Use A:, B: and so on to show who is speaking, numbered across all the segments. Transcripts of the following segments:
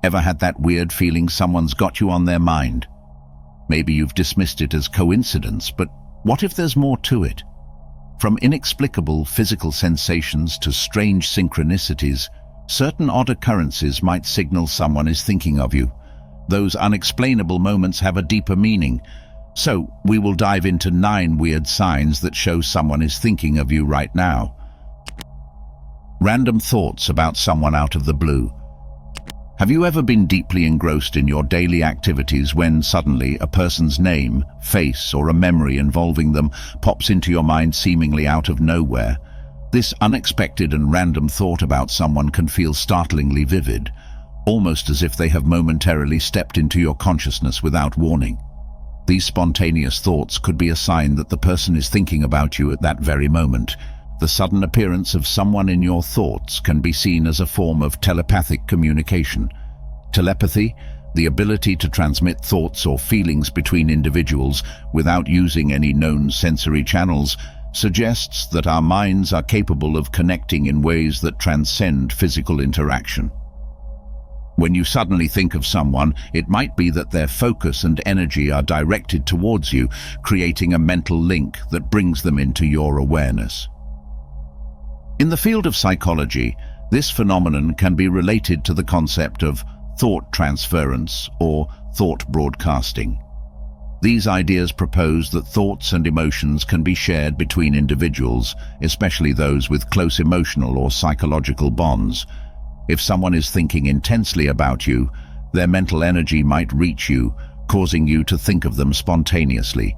A: Ever had that weird feeling someone's got you on their mind? Maybe you've dismissed it as coincidence, but what if there's more to it? From inexplicable physical sensations to strange synchronicities, certain odd occurrences might signal someone is thinking of you. Those unexplainable moments have a deeper meaning. So, we will dive into 9 weird signs that show someone is thinking of you right now. Random thoughts about someone out of the blue. Have you ever been deeply engrossed in your daily activities when suddenly a person's name, face, or a memory involving them pops into your mind seemingly out of nowhere? This unexpected and random thought about someone can feel startlingly vivid, almost as if they have momentarily stepped into your consciousness without warning. These spontaneous thoughts could be a sign that the person is thinking about you at that very moment. The sudden appearance of someone in your thoughts can be seen as a form of telepathic communication. Telepathy, the ability to transmit thoughts or feelings between individuals without using any known sensory channels, suggests that our minds are capable of connecting in ways that transcend physical interaction. When you suddenly think of someone, it might be that their focus and energy are directed towards you, creating a mental link that brings them into your awareness. In the field of psychology, this phenomenon can be related to the concept of thought transference or thought broadcasting. These ideas propose that thoughts and emotions can be shared between individuals, especially those with close emotional or psychological bonds. If someone is thinking intensely about you, their mental energy might reach you, causing you to think of them spontaneously.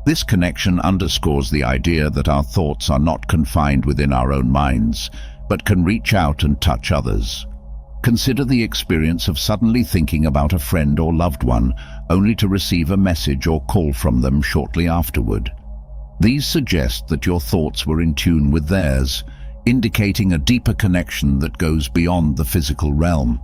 A: This connection underscores the idea that our thoughts are not confined within our own minds, but can reach out and touch others. Consider the experience of suddenly thinking about a friend or loved one, only to receive a message or call from them shortly afterward. These suggest that your thoughts were in tune with theirs, indicating a deeper connection that goes beyond the physical realm.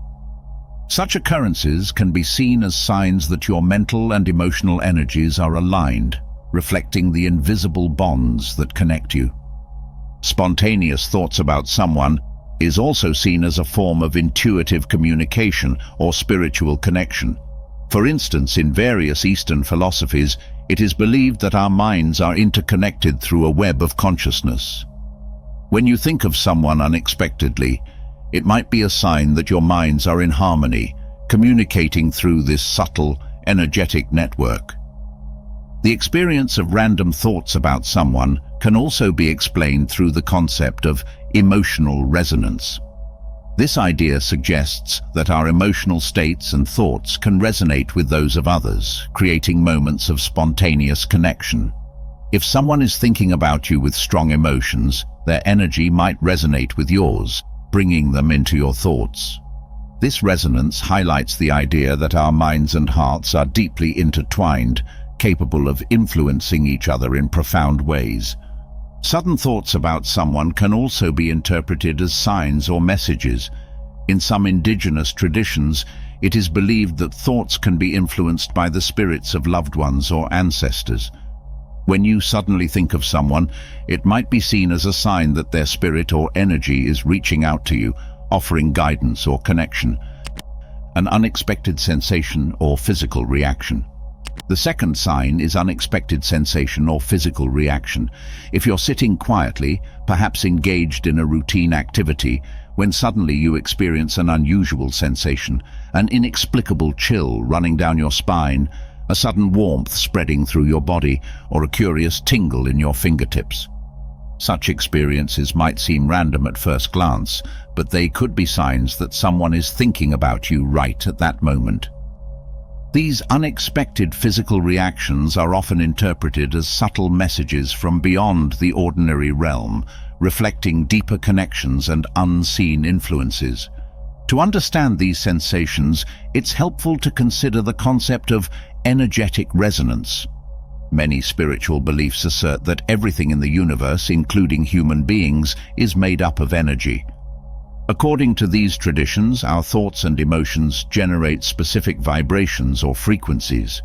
A: Such occurrences can be seen as signs that your mental and emotional energies are aligned, reflecting the invisible bonds that connect you. Spontaneous thoughts about someone is also seen as a form of intuitive communication or spiritual connection. For instance, in various Eastern philosophies, it is believed that our minds are interconnected through a web of consciousness. When you think of someone unexpectedly, it might be a sign that your minds are in harmony, communicating through this subtle, energetic network. The experience of random thoughts about someone can also be explained through the concept of emotional resonance. This idea suggests that our emotional states and thoughts can resonate with those of others, creating moments of spontaneous connection. If someone is thinking about you with strong emotions, their energy might resonate with yours, bringing them into your thoughts. This resonance highlights the idea that our minds and hearts are deeply intertwined, capable of influencing each other in profound ways. Sudden thoughts about someone can also be interpreted as signs or messages. In some indigenous traditions, it is believed that thoughts can be influenced by the spirits of loved ones or ancestors. When you suddenly think of someone, it might be seen as a sign that their spirit or energy is reaching out to you, offering guidance or connection. An unexpected sensation or physical reaction. The second sign is unexpected sensation or physical reaction. If you're sitting quietly, perhaps engaged in a routine activity, when suddenly you experience an unusual sensation, an inexplicable chill running down your spine, a sudden warmth spreading through your body, or a curious tingle in your fingertips. Such experiences might seem random at first glance, but they could be signs that someone is thinking about you right at that moment. These unexpected physical reactions are often interpreted as subtle messages from beyond the ordinary realm, reflecting deeper connections and unseen influences. To understand these sensations, it's helpful to consider the concept of energetic resonance. Many spiritual beliefs assert that everything in the universe, including human beings, is made up of energy. According to these traditions, our thoughts and emotions generate specific vibrations or frequencies.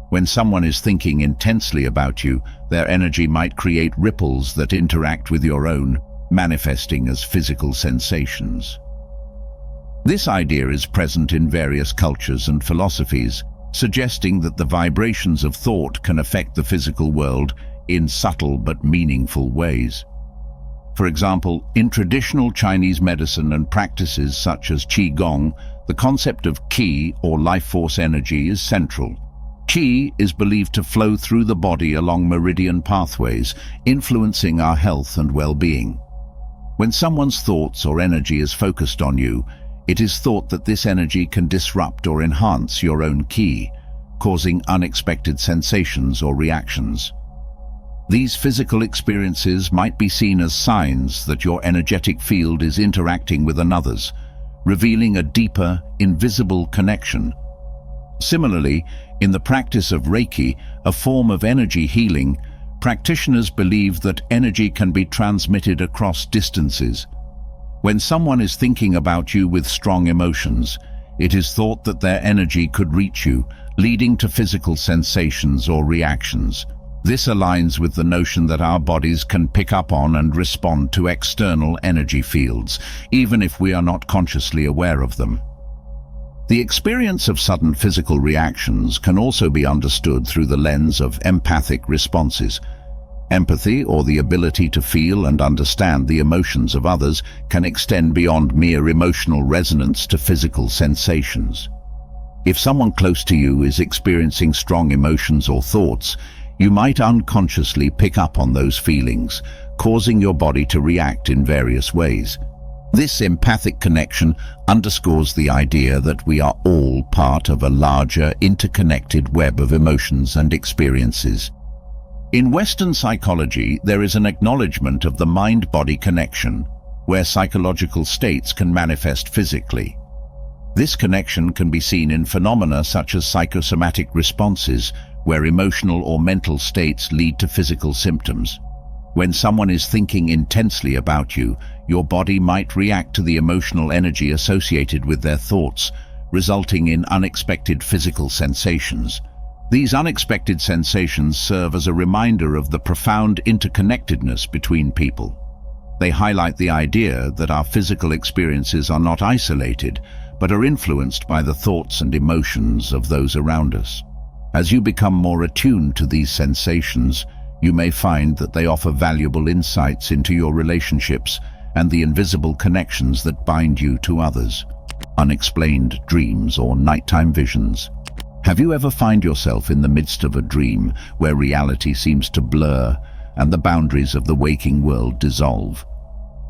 A: When someone is thinking intensely about you, their energy might create ripples that interact with your own, manifesting as physical sensations. This idea is present in various cultures and philosophies, suggesting that the vibrations of thought can affect the physical world in subtle but meaningful ways. For example, in traditional Chinese medicine and practices such as Qigong, the concept of qi, or life force energy, is central. Qi is believed to flow through the body along meridian pathways, influencing our health and well-being. When someone's thoughts or energy is focused on you, it is thought that this energy can disrupt or enhance your own qi, causing unexpected sensations or reactions. These physical experiences might be seen as signs that your energetic field is interacting with another's, revealing a deeper, invisible connection. Similarly, in the practice of Reiki, a form of energy healing, practitioners believe that energy can be transmitted across distances. When someone is thinking about you with strong emotions, it is thought that their energy could reach you, leading to physical sensations or reactions. This aligns with the notion that our bodies can pick up on and respond to external energy fields, even if we are not consciously aware of them. The experience of sudden physical reactions can also be understood through the lens of empathic responses. Empathy, or the ability to feel and understand the emotions of others, can extend beyond mere emotional resonance to physical sensations. If someone close to you is experiencing strong emotions or thoughts, you might unconsciously pick up on those feelings, causing your body to react in various ways. This empathic connection underscores the idea that we are all part of a larger, interconnected web of emotions and experiences. In Western psychology, there is an acknowledgement of the mind-body connection, where psychological states can manifest physically. This connection can be seen in phenomena such as psychosomatic responses, where emotional or mental states lead to physical symptoms. When someone is thinking intensely about you, your body might react to the emotional energy associated with their thoughts, resulting in unexpected physical sensations. These unexpected sensations serve as a reminder of the profound interconnectedness between people. They highlight the idea that our physical experiences are not isolated, but are influenced by the thoughts and emotions of those around us. As you become more attuned to these sensations, you may find that they offer valuable insights into your relationships and the invisible connections that bind you to others. Unexplained dreams or nighttime visions. Have you ever found yourself in the midst of a dream where reality seems to blur and the boundaries of the waking world dissolve?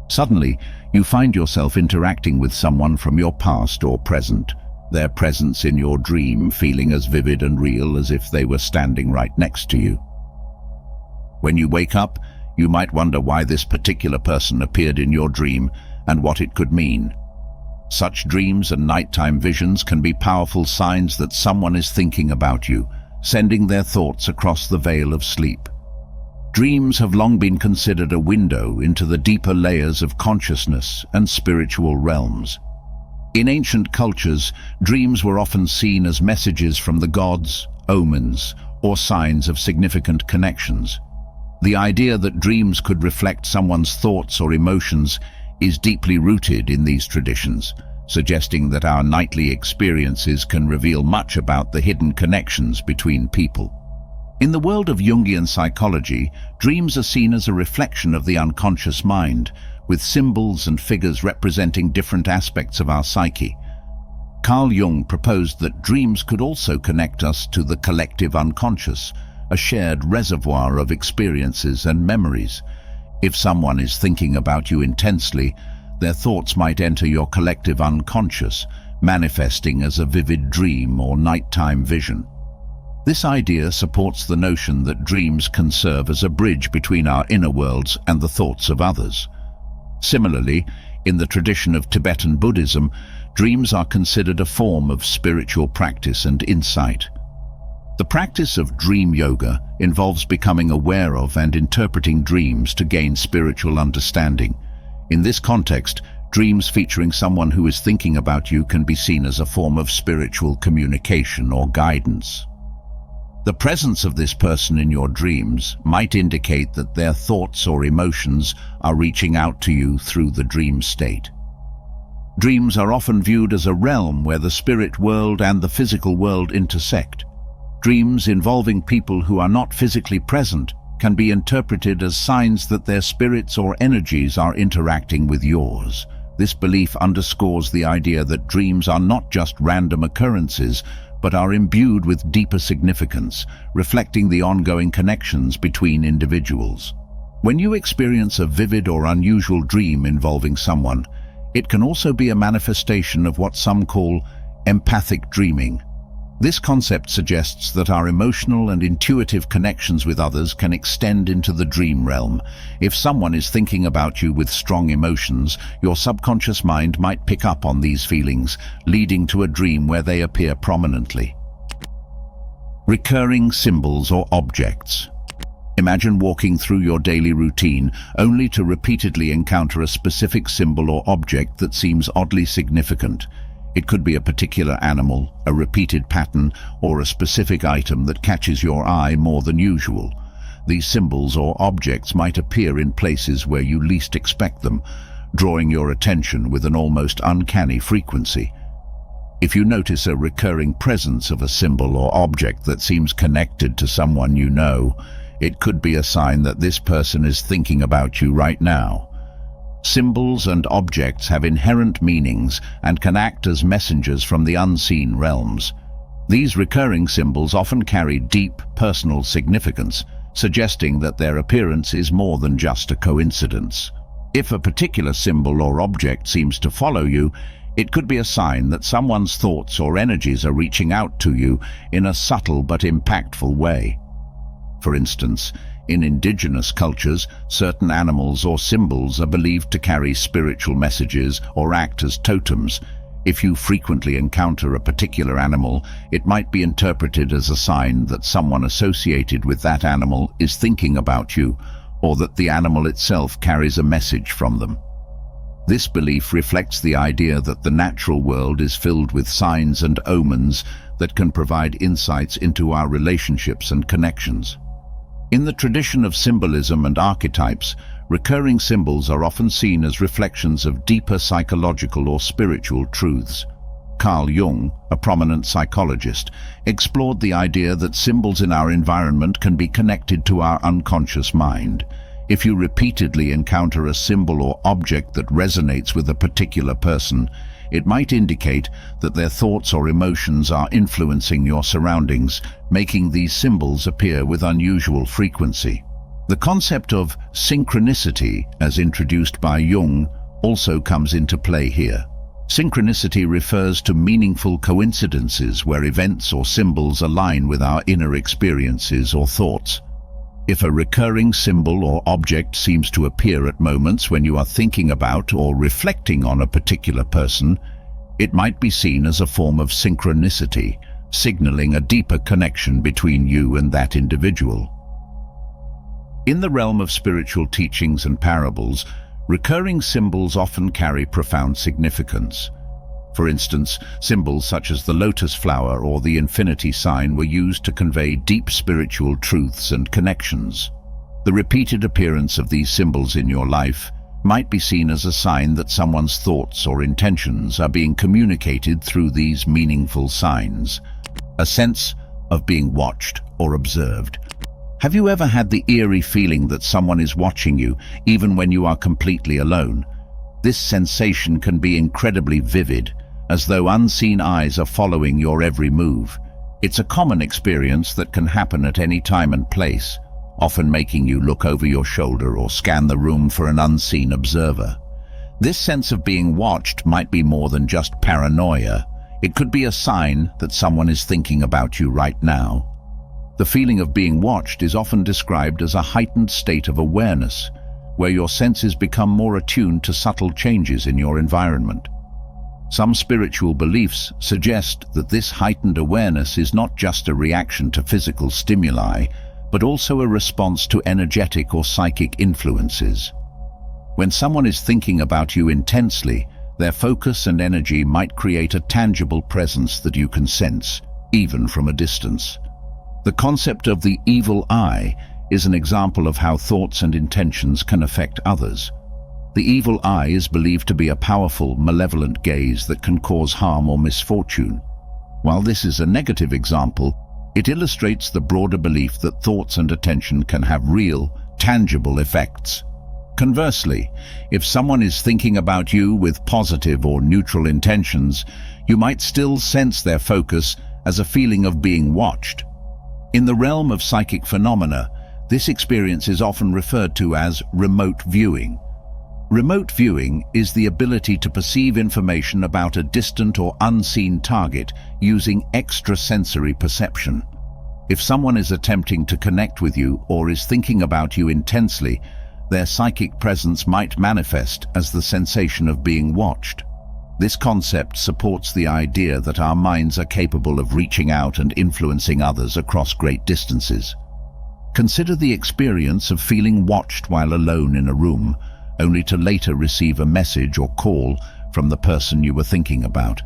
A: Suddenly, you find yourself interacting with someone from your past or present, their presence in your dream feeling as vivid and real as if they were standing right next to you. When you wake up, you might wonder why this particular person appeared in your dream and what it could mean. Such dreams and nighttime visions can be powerful signs that someone is thinking about you, sending their thoughts across the veil of sleep. Dreams have long been considered a window into the deeper layers of consciousness and spiritual realms. In ancient cultures, dreams were often seen as messages from the gods, omens, or signs of significant connections. The idea that dreams could reflect someone's thoughts or emotions is deeply rooted in these traditions, suggesting that our nightly experiences can reveal much about the hidden connections between people. In the world of Jungian psychology, dreams are seen as a reflection of the unconscious mind, with symbols and figures representing different aspects of our psyche. Carl Jung proposed that dreams could also connect us to the collective unconscious, a shared reservoir of experiences and memories. If someone is thinking about you intensely, their thoughts might enter your collective unconscious, manifesting as a vivid dream or nighttime vision. This idea supports the notion that dreams can serve as a bridge between our inner worlds and the thoughts of others. Similarly, in the tradition of Tibetan Buddhism, dreams are considered a form of spiritual practice and insight. The practice of dream yoga involves becoming aware of and interpreting dreams to gain spiritual understanding. In this context, dreams featuring someone who is thinking about you can be seen as a form of spiritual communication or guidance. The presence of this person in your dreams might indicate that their thoughts or emotions are reaching out to you through the dream state. Dreams are often viewed as a realm where the spirit world and the physical world intersect. Dreams involving people who are not physically present can be interpreted as signs that their spirits or energies are interacting with yours. This belief underscores the idea that dreams are not just random occurrences, but are imbued with deeper significance, reflecting the ongoing connections between individuals. When you experience a vivid or unusual dream involving someone, it can also be a manifestation of what some call empathic dreaming. This concept suggests that our emotional and intuitive connections with others can extend into the dream realm. If someone is thinking about you with strong emotions, your subconscious mind might pick up on these feelings, leading to a dream where they appear prominently. Recurring symbols or objects. Imagine walking through your daily routine only to repeatedly encounter a specific symbol or object that seems oddly significant. It could be a particular animal, a repeated pattern, or a specific item that catches your eye more than usual. These symbols or objects might appear in places where you least expect them, drawing your attention with an almost uncanny frequency. If you notice a recurring presence of a symbol or object that seems connected to someone you know, it could be a sign that this person is thinking about you right now. Symbols and objects have inherent meanings and can act as messengers from the unseen realms. These recurring symbols often carry deep personal significance, suggesting that their appearance is more than just a coincidence. If a particular symbol or object seems to follow you, it could be a sign that someone's thoughts or energies are reaching out to you in a subtle but impactful way. For instance, in indigenous cultures, certain animals or symbols are believed to carry spiritual messages or act as totems. If you frequently encounter a particular animal, it might be interpreted as a sign that someone associated with that animal is thinking about you, or that the animal itself carries a message from them. This belief reflects the idea that the natural world is filled with signs and omens that can provide insights into our relationships and connections. In the tradition of symbolism and archetypes, recurring symbols are often seen as reflections of deeper psychological or spiritual truths. Carl Jung, a prominent psychologist, explored the idea that symbols in our environment can be connected to our unconscious mind. If you repeatedly encounter a symbol or object that resonates with a particular person, it might indicate that their thoughts or emotions are influencing your surroundings, making these symbols appear with unusual frequency. The concept of synchronicity, as introduced by Jung, also comes into play here. Synchronicity refers to meaningful coincidences where events or symbols align with our inner experiences or thoughts. If a recurring symbol or object seems to appear at moments when you are thinking about or reflecting on a particular person, it might be seen as a form of synchronicity, signaling a deeper connection between you and that individual. In the realm of spiritual teachings and parables, recurring symbols often carry profound significance. For instance, symbols such as the lotus flower or the infinity sign were used to convey deep spiritual truths and connections. The repeated appearance of these symbols in your life might be seen as a sign that someone's thoughts or intentions are being communicated through these meaningful signs. A sense of being watched or observed. Have you ever had the eerie feeling that someone is watching you, even when you are completely alone? This sensation can be incredibly vivid, as though unseen eyes are following your every move. It's a common experience that can happen at any time and place, often making you look over your shoulder or scan the room for an unseen observer. This sense of being watched might be more than just paranoia. It could be a sign that someone is thinking about you right now. The feeling of being watched is often described as a heightened state of awareness, where your senses become more attuned to subtle changes in your environment. Some spiritual beliefs suggest that this heightened awareness is not just a reaction to physical stimuli, but also a response to energetic or psychic influences. When someone is thinking about you intensely, their focus and energy might create a tangible presence that you can sense, even from a distance. The concept of the evil eye is an example of how thoughts and intentions can affect others. The evil eye is believed to be a powerful, malevolent gaze that can cause harm or misfortune. While this is a negative example, it illustrates the broader belief that thoughts and attention can have real, tangible effects. Conversely, if someone is thinking about you with positive or neutral intentions, you might still sense their focus as a feeling of being watched. In the realm of psychic phenomena, this experience is often referred to as remote viewing. Remote viewing is the ability to perceive information about a distant or unseen target using extrasensory perception. If someone is attempting to connect with you or is thinking about you intensely, their psychic presence might manifest as the sensation of being watched. This concept supports the idea that our minds are capable of reaching out and influencing others across great distances. Consider the experience of feeling watched while alone in a room, only to later receive a message or call from the person you were thinking about.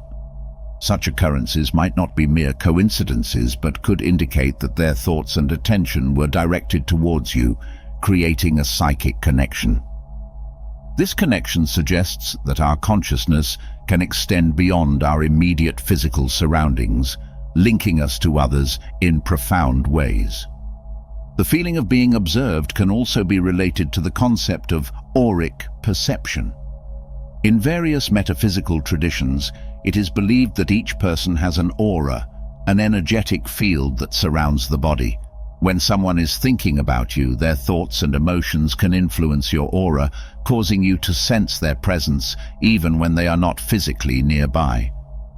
A: Such occurrences might not be mere coincidences, but could indicate that their thoughts and attention were directed towards you, creating a psychic connection. This connection suggests that our consciousness can extend beyond our immediate physical surroundings, linking us to others in profound ways. The feeling of being observed can also be related to the concept of auric perception. In various metaphysical traditions, it is believed that each person has an aura, an energetic field that surrounds the body. When someone is thinking about you, their thoughts and emotions can influence your aura, causing you to sense their presence even when they are not physically nearby.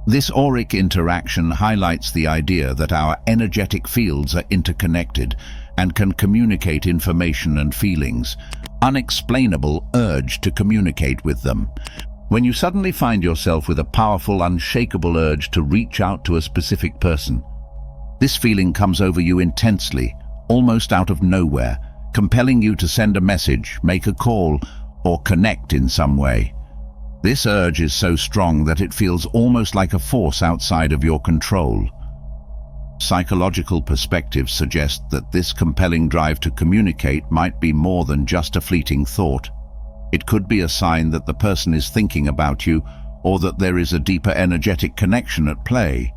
A: This auric interaction highlights the idea that our energetic fields are interconnected and can communicate information and feelings. Unexplainable urge to communicate with them. When you suddenly find yourself with a powerful, unshakable urge to reach out to a specific person, this feeling comes over you intensely, almost out of nowhere, compelling you to send a message, make a call, or connect in some way. This urge is so strong that it feels almost like a force outside of your control. Psychological perspectives suggest that this compelling drive to communicate might be more than just a fleeting thought. It could be a sign that the person is thinking about you, or that there is a deeper energetic connection at play.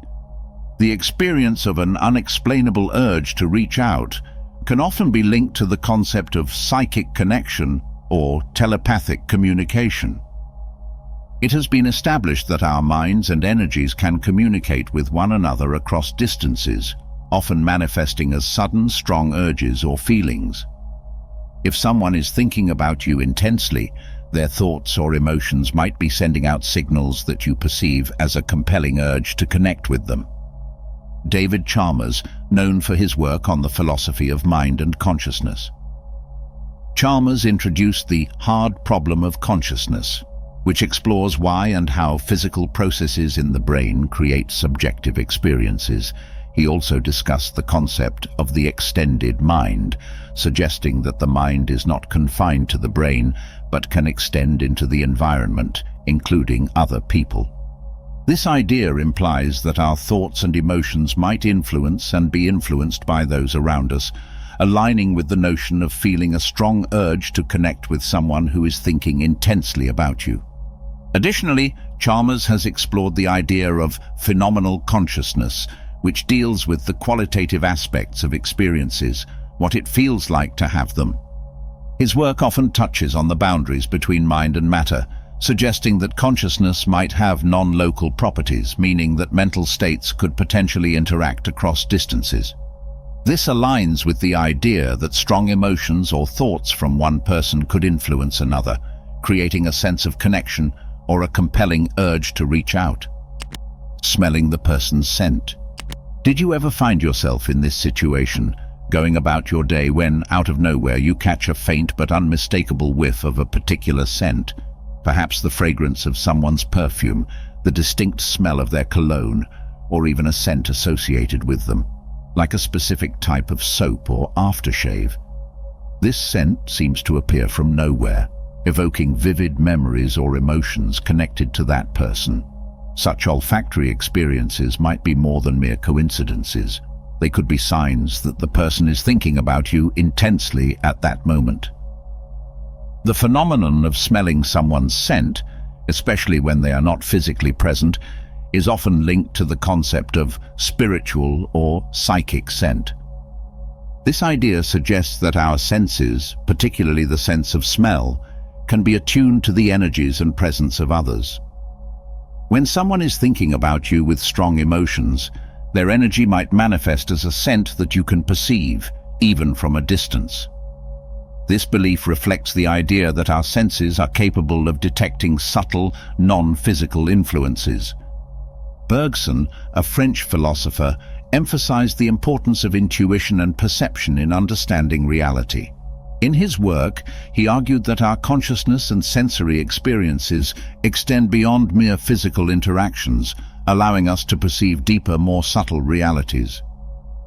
A: The experience of an unexplainable urge to reach out can often be linked to the concept of psychic connection or telepathic communication. It has been established that our minds and energies can communicate with one another across distances, often manifesting as sudden, strong urges or feelings. If someone is thinking about you intensely, their thoughts or emotions might be sending out signals that you perceive as a compelling urge to connect with them. David Chalmers, known for his work on the philosophy of mind and consciousness. Chalmers introduced the hard problem of consciousness, which explores why and how physical processes in the brain create subjective experiences. He also discussed the concept of the extended mind, suggesting that the mind is not confined to the brain, but can extend into the environment, including other people. This idea implies that our thoughts and emotions might influence and be influenced by those around us, aligning with the notion of feeling a strong urge to connect with someone who is thinking intensely about you. Additionally, Chalmers has explored the idea of phenomenal consciousness, which deals with the qualitative aspects of experiences, what it feels like to have them. His work often touches on the boundaries between mind and matter, suggesting that consciousness might have non-local properties, meaning that mental states could potentially interact across distances. This aligns with the idea that strong emotions or thoughts from one person could influence another, creating a sense of connection or a compelling urge to reach out. Smelling the person's scent. Did you ever find yourself in this situation, going about your day when, out of nowhere, you catch a faint but unmistakable whiff of a particular scent? Perhaps the fragrance of someone's perfume, the distinct smell of their cologne, or even a scent associated with them, like a specific type of soap or aftershave. This scent seems to appear from nowhere, evoking vivid memories or emotions connected to that person. Such olfactory experiences might be more than mere coincidences. They could be signs that the person is thinking about you intensely at that moment. The phenomenon of smelling someone's scent, especially when they are not physically present, is often linked to the concept of spiritual or psychic scent. This idea suggests that our senses, particularly the sense of smell, can be attuned to the energies and presence of others. When someone is thinking about you with strong emotions, their energy might manifest as a scent that you can perceive, even from a distance. This belief reflects the idea that our senses are capable of detecting subtle, non-physical influences. Bergson, a French philosopher, emphasized the importance of intuition and perception in understanding reality. In his work, he argued that our consciousness and sensory experiences extend beyond mere physical interactions, allowing us to perceive deeper, more subtle realities.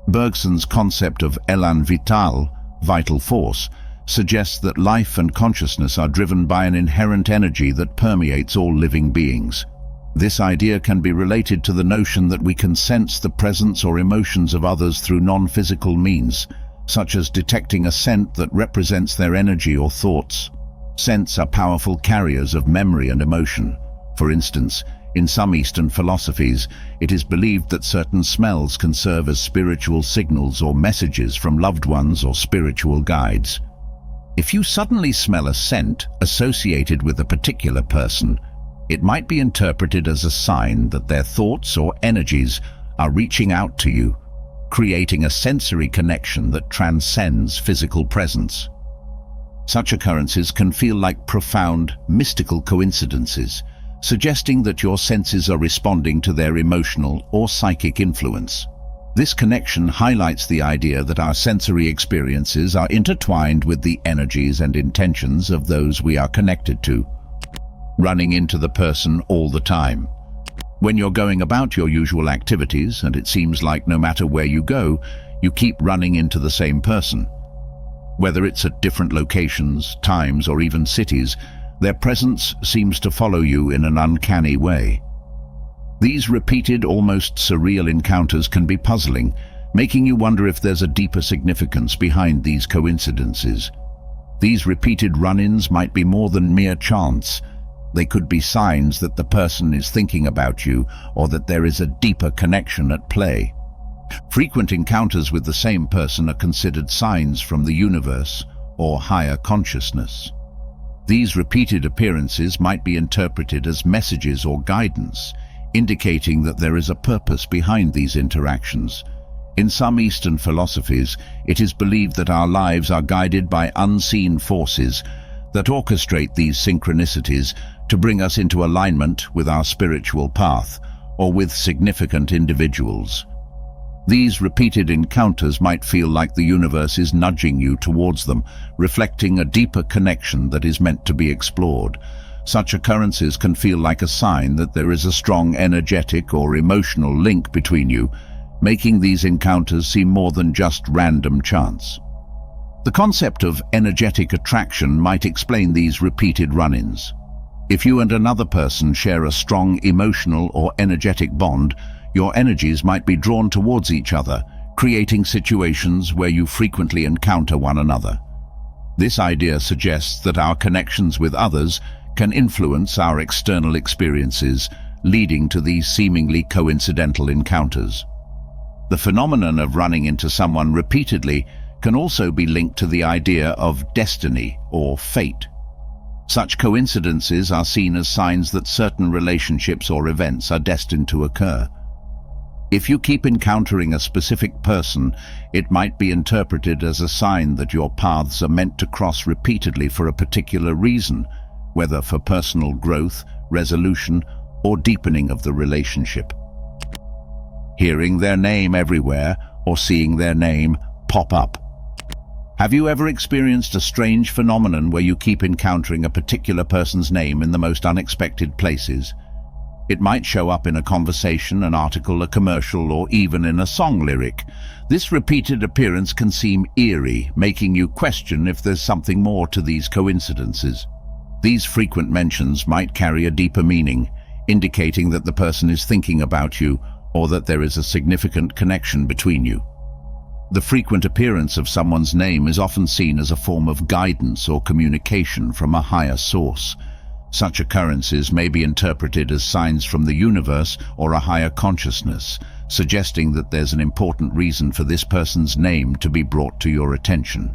A: Bergson's concept of élan vital, vital force, suggests that life and consciousness are driven by an inherent energy that permeates all living beings. This idea can be related to the notion that we can sense the presence or emotions of others through non-physical means, such as detecting a scent that represents their energy or thoughts. Scents are powerful carriers of memory and emotion. For instance, in some Eastern philosophies, it is believed that certain smells can serve as spiritual signals or messages from loved ones or spiritual guides. If you suddenly smell a scent associated with a particular person, it might be interpreted as a sign that their thoughts or energies are reaching out to you, creating a sensory connection that transcends physical presence. Such occurrences can feel like profound, mystical coincidences, suggesting that your senses are responding to their emotional or psychic influence. This connection highlights the idea that our sensory experiences are intertwined with the energies and intentions of those we are connected to. Running into the person all the time. When you're going about your usual activities, and it seems like no matter where you go, you keep running into the same person. Whether it's at different locations, times, or even cities, their presence seems to follow you in an uncanny way. These repeated, almost surreal encounters can be puzzling, making you wonder if there's a deeper significance behind these coincidences. These repeated run-ins might be more than mere chance. They could be signs that the person is thinking about you, or that there is a deeper connection at play. Frequent encounters with the same person are considered signs from the universe or higher consciousness. These repeated appearances might be interpreted as messages or guidance, indicating that there is a purpose behind these interactions. In some Eastern philosophies, it is believed that our lives are guided by unseen forces that orchestrate these synchronicities to bring us into alignment with our spiritual path or with significant individuals. These repeated encounters might feel like the universe is nudging you towards them, reflecting a deeper connection that is meant to be explored. Such occurrences can feel like a sign that there is a strong energetic or emotional link between you, making these encounters seem more than just random chance. The concept of energetic attraction might explain these repeated run-ins. If you and another person share a strong emotional or energetic bond, your energies might be drawn towards each other, creating situations where you frequently encounter one another. This idea suggests that our connections with others can influence our external experiences, leading to these seemingly coincidental encounters. The phenomenon of running into someone repeatedly can also be linked to the idea of destiny or fate. Such coincidences are seen as signs that certain relationships or events are destined to occur. If you keep encountering a specific person, it might be interpreted as a sign that your paths are meant to cross repeatedly for a particular reason, whether for personal growth, resolution, or deepening of the relationship. Hearing their name everywhere or seeing their name pop up. Have you ever experienced a strange phenomenon where you keep encountering a particular person's name in the most unexpected places? It might show up in a conversation, an article, a commercial, or even in a song lyric. This repeated appearance can seem eerie, making you question if there's something more to these coincidences. These frequent mentions might carry a deeper meaning, indicating that the person is thinking about you or that there is a significant connection between you. The frequent appearance of someone's name is often seen as a form of guidance or communication from a higher source. Such occurrences may be interpreted as signs from the universe or a higher consciousness, suggesting that there's an important reason for this person's name to be brought to your attention.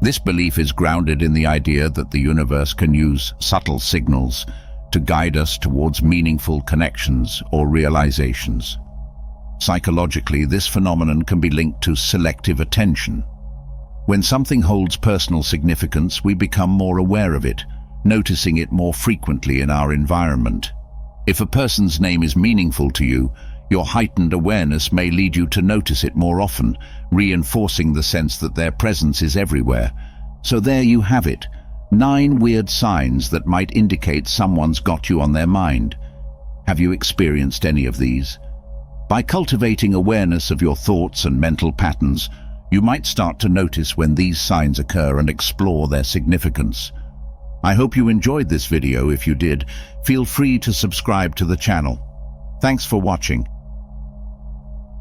A: This belief is grounded in the idea that the universe can use subtle signals to guide us towards meaningful connections or realizations. Psychologically, this phenomenon can be linked to selective attention. When something holds personal significance, we become more aware of it, noticing it more frequently in our environment. If a person's name is meaningful to you, your heightened awareness may lead you to notice it more often, reinforcing the sense that their presence is everywhere. So there you have it, 9 weird signs that might indicate someone's got you on their mind. Have you experienced any of these? By cultivating awareness of your thoughts and mental patterns, you might start to notice when these signs occur and explore their significance. I hope you enjoyed this video. If you did, feel free to subscribe to the channel. Thanks for watching.